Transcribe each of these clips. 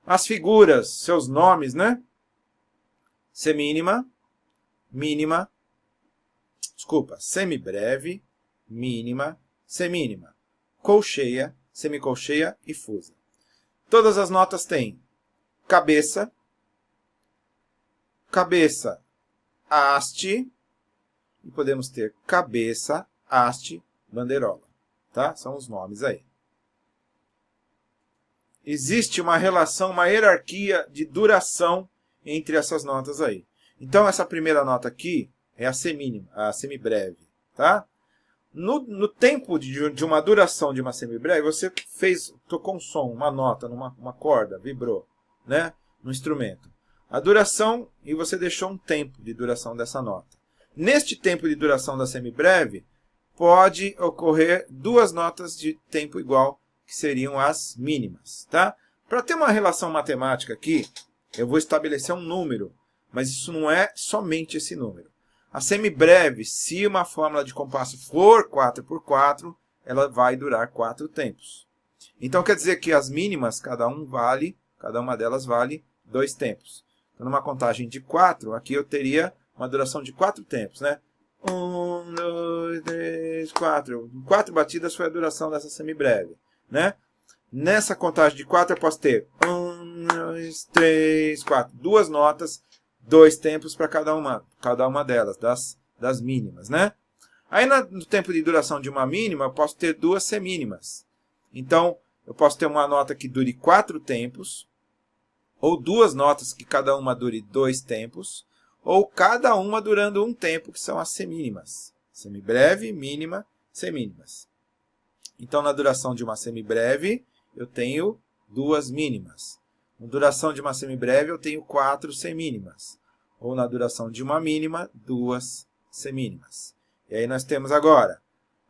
As figuras, seus nomes, né? Semínima, mínima, desculpa, semibreve, mínima, semínima, colcheia, semicolcheia e fusa. Todas as notas têm cabeça, cabeça, haste, e podemos ter cabeça, haste, bandeirola. Tá? São os nomes aí. Existe uma relação, uma hierarquia de duração entre essas notas aí. Então, essa primeira nota aqui é a semínima, a semibreve. Tá? No tempo de uma duração de uma semibreve, você tocou um som, uma nota, uma corda, vibrou, né, no instrumento. A duração, e você deixou um tempo de duração dessa nota. Neste tempo de duração da semibreve, pode ocorrer duas notas de tempo igual, que seriam as mínimas. Tá? Para ter uma relação matemática aqui, eu vou estabelecer um número, mas isso não é somente esse número. A semibreve, se uma fórmula de compasso for 4×4, ela vai durar 4 tempos. Então, quer dizer que as mínimas, cada uma delas vale 2 tempos. Então, numa contagem de 4, aqui eu teria uma duração de 4 tempos, né? 1, 2, 3, 4. 4 batidas foi a duração dessa semibreve, né? Nessa contagem de 4, eu posso ter 1, 2, 3, 4. Duas notas, 2 tempos para cada uma delas, das mínimas, né? Aí, no tempo de duração de uma mínima, eu posso ter duas semínimas. Então, eu posso ter uma nota que dure 4 tempos, ou duas notas que cada uma dure 2 tempos, ou cada uma durando 1 tempo, que são as semínimas. Semibreve, mínima, semínimas. Então, na duração de uma semibreve, eu tenho 2 mínimas. Na duração de uma semibreve, eu tenho 4 semínimas. Ou na duração de uma mínima, 2 semínimas. E aí nós temos agora,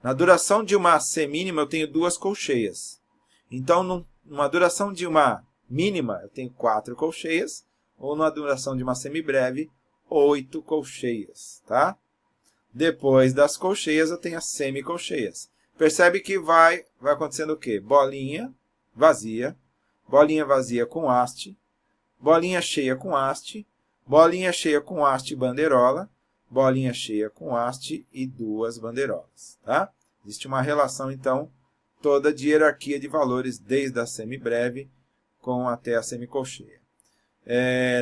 na duração de uma semínima, eu tenho 2 colcheias. Então, numa duração de uma mínima, eu tenho 4 colcheias. Ou na duração de uma semibreve, 8 colcheias. Tá? Depois das colcheias, eu tenho as semicolcheias. Percebe que vai acontecendo o quê? Bolinha vazia com haste, bolinha cheia com haste, bolinha cheia com haste e bandeirola, bolinha cheia com haste e 2 bandeirolas. Tá? Existe uma relação, então, toda de hierarquia de valores, desde a semibreve até a semicolcheia.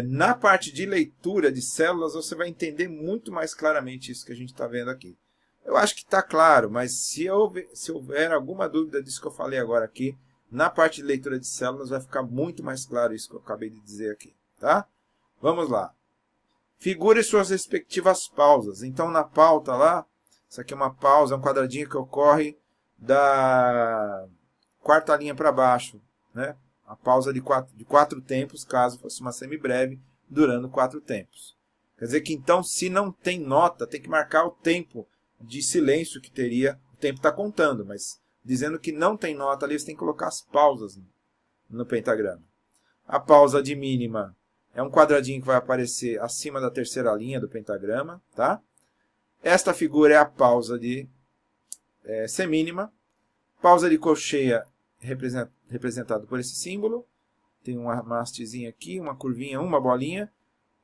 Na parte de leitura de células, você vai entender muito mais claramente isso que a gente está vendo aqui. Eu acho que está claro, mas se houver alguma dúvida disso que eu falei agora aqui, na parte de leitura de células vai ficar muito mais claro isso que eu acabei de dizer aqui. Tá? Vamos lá. Figure suas respectivas pausas. Então, na pauta lá, isso aqui é uma pausa, é um quadradinho que ocorre da quarta linha para baixo. Né? A pausa de 4 tempos, caso fosse uma semibreve, durando 4 tempos. Quer dizer que, então, se não tem nota, tem que marcar o tempo de silêncio que teria. O tempo está contando, mas dizendo que não tem nota ali, você tem que colocar as pausas no pentagrama. A pausa de mínima é um quadradinho que vai aparecer acima da terceira linha do pentagrama. Tá? Esta figura é a pausa de semínima. Pausa de colcheia representado por esse símbolo. Tem uma hastezinha aqui, uma curvinha, uma bolinha.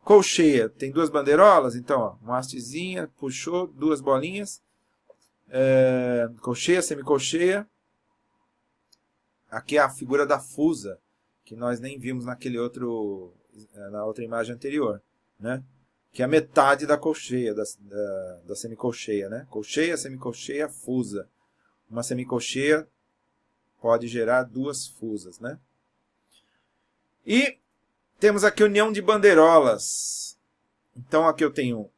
Colcheia, tem 2 bandeirolas, então, ó, uma hastezinha, puxou, 2 bolinhas. Colcheia, semicolcheia. Aqui é a figura da fusa, que nós nem vimos na outra imagem anterior, né? Que é a metade da colcheia, da semicolcheia, né? Colcheia, semicolcheia, fusa. Uma semicolcheia pode gerar 2 fusas, né? E temos aqui a união de bandeirolas. Então, aqui eu tenho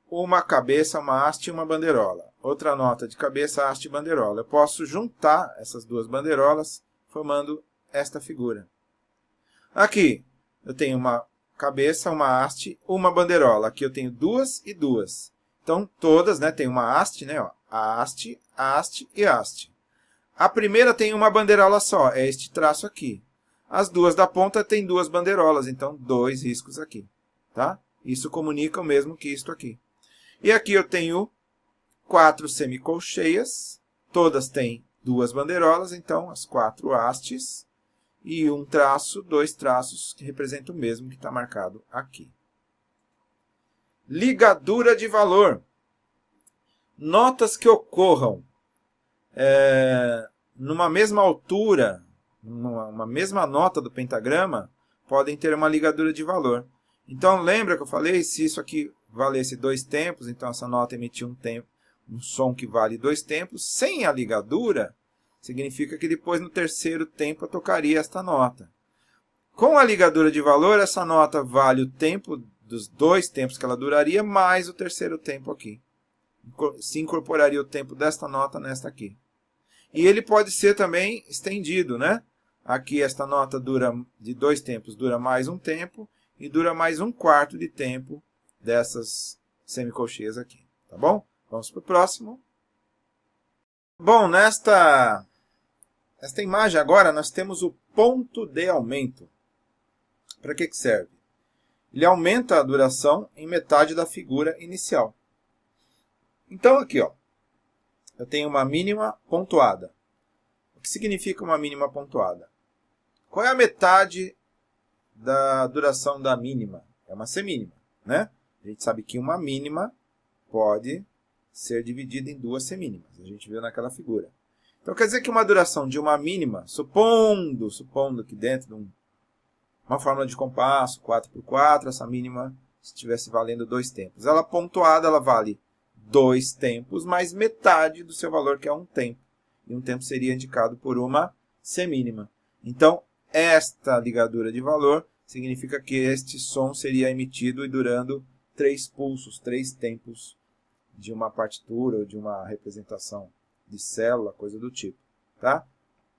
uma cabeça, uma haste e uma bandeirola. Outra nota de cabeça, haste e bandeirola. Eu posso juntar essas 2 bandeirolas, formando esta figura. Aqui, eu tenho uma cabeça, uma haste, uma bandeirola. Aqui eu tenho 2 e 2. Então, todas, né, tem uma haste, né, ó, haste, haste e haste. A primeira tem uma bandeirola só, é este traço aqui. As 2 da ponta têm 2 bandeirolas, então 2 riscos aqui. Tá? Isso comunica o mesmo que isto aqui. E aqui eu tenho 4 semicolcheias, todas têm 2 bandeirolas, então as 4 hastes e um traço, dois traços que representam o mesmo que está marcado aqui. Ligadura de valor. Notas que ocorram numa mesma altura, uma mesma nota do pentagrama, podem ter uma ligadura de valor. Então, lembra que eu falei, se isso aqui valesse 2 tempos, então essa nota emitia um som que vale 2 tempos, sem a ligadura, significa que depois no terceiro tempo eu tocaria esta nota. Com a ligadura de valor, essa nota vale o tempo dos 2 tempos que ela duraria, mais o terceiro tempo aqui. Se incorporaria o tempo desta nota nesta aqui. E ele pode ser também estendido, né? Aqui esta nota dura de 2 tempos, dura mais um tempo, e dura mais 1/4 de tempo dessas semicolcheias aqui. Tá bom? Vamos para o próximo. Bom, nesta imagem agora nós temos o ponto de aumento. Para que serve? Ele aumenta a duração em metade da figura inicial. Então aqui, ó, eu tenho uma mínima pontuada. O que significa uma mínima pontuada? Qual é a metade da duração da mínima? É uma semínima, né? A gente sabe que uma mínima pode ser dividida em 2 semínimas. A gente viu naquela figura. Então quer dizer que uma duração de uma mínima, supondo que dentro de uma fórmula de compasso, 4×4, essa mínima estivesse valendo 2 tempos. Ela pontuada, ela vale 2 tempos, mais metade do seu valor, que é 1 tempo. E 1 tempo seria indicado por uma semínima. Então, esta ligadura de valor significa que este som seria emitido e durando 3 pulsos, 3 tempos de uma partitura ou de uma representação de célula, coisa do tipo. Tá?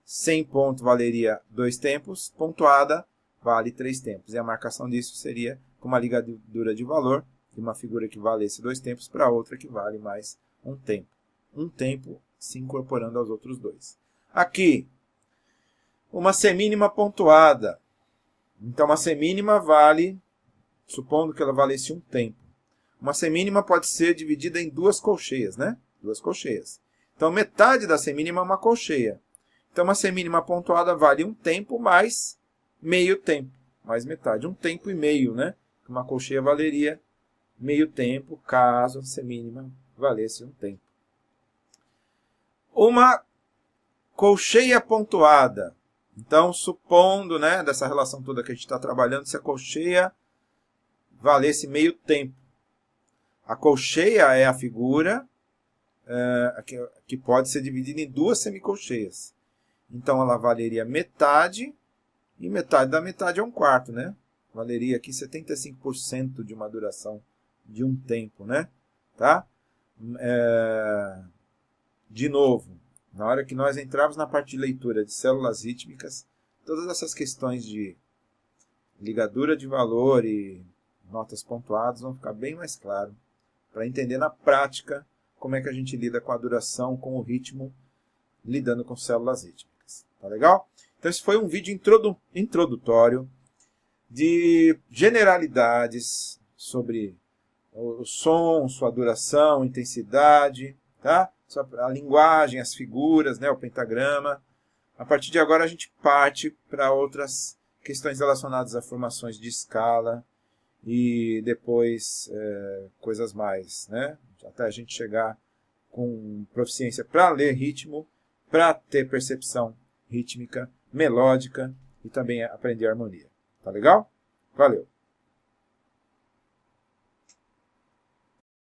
100 ponto valeria 2 tempos, pontuada vale 3 tempos. E a marcação disso seria com uma ligadura de valor de uma figura que valesse 2 tempos para outra que vale mais 1 tempo. 1 tempo se incorporando aos outros 2. Aqui, uma semínima pontuada. Então, uma semínima vale, supondo que ela valesse 1 tempo. Uma semínima pode ser dividida em 2 colcheias, né? 2 colcheias. Então, metade da semínima é uma colcheia. Então, uma semínima pontuada vale 1 tempo mais meio tempo. Mais metade. 1 tempo e meio, né? Uma colcheia valeria meio tempo, caso a semínima valesse 1 tempo. Uma colcheia pontuada. Então, supondo, né, dessa relação toda que a gente está trabalhando, se a colcheia valesse meio tempo. A colcheia é a figura que pode ser dividida em 2 semicolcheias. Então, ela valeria metade, e metade da metade é 1/4, né? Valeria aqui 75% de uma duração de 1 tempo, né? Tá? De novo, na hora que nós entrarmos na parte de leitura de células rítmicas, todas essas questões de ligadura de valor e notas pontuadas vão ficar bem mais claro para entender na prática como é que a gente lida com a duração, com o ritmo, lidando com células rítmicas. Tá legal? Então esse foi um vídeo introdutório de generalidades sobre o som, sua duração, intensidade, tá? A linguagem, as figuras, né? O pentagrama. A partir de agora a gente parte para outras questões relacionadas a formações de escala e depois coisas mais, né? Até a gente chegar com proficiência para ler ritmo, para ter percepção rítmica, melódica e também aprender harmonia. Tá legal? Valeu!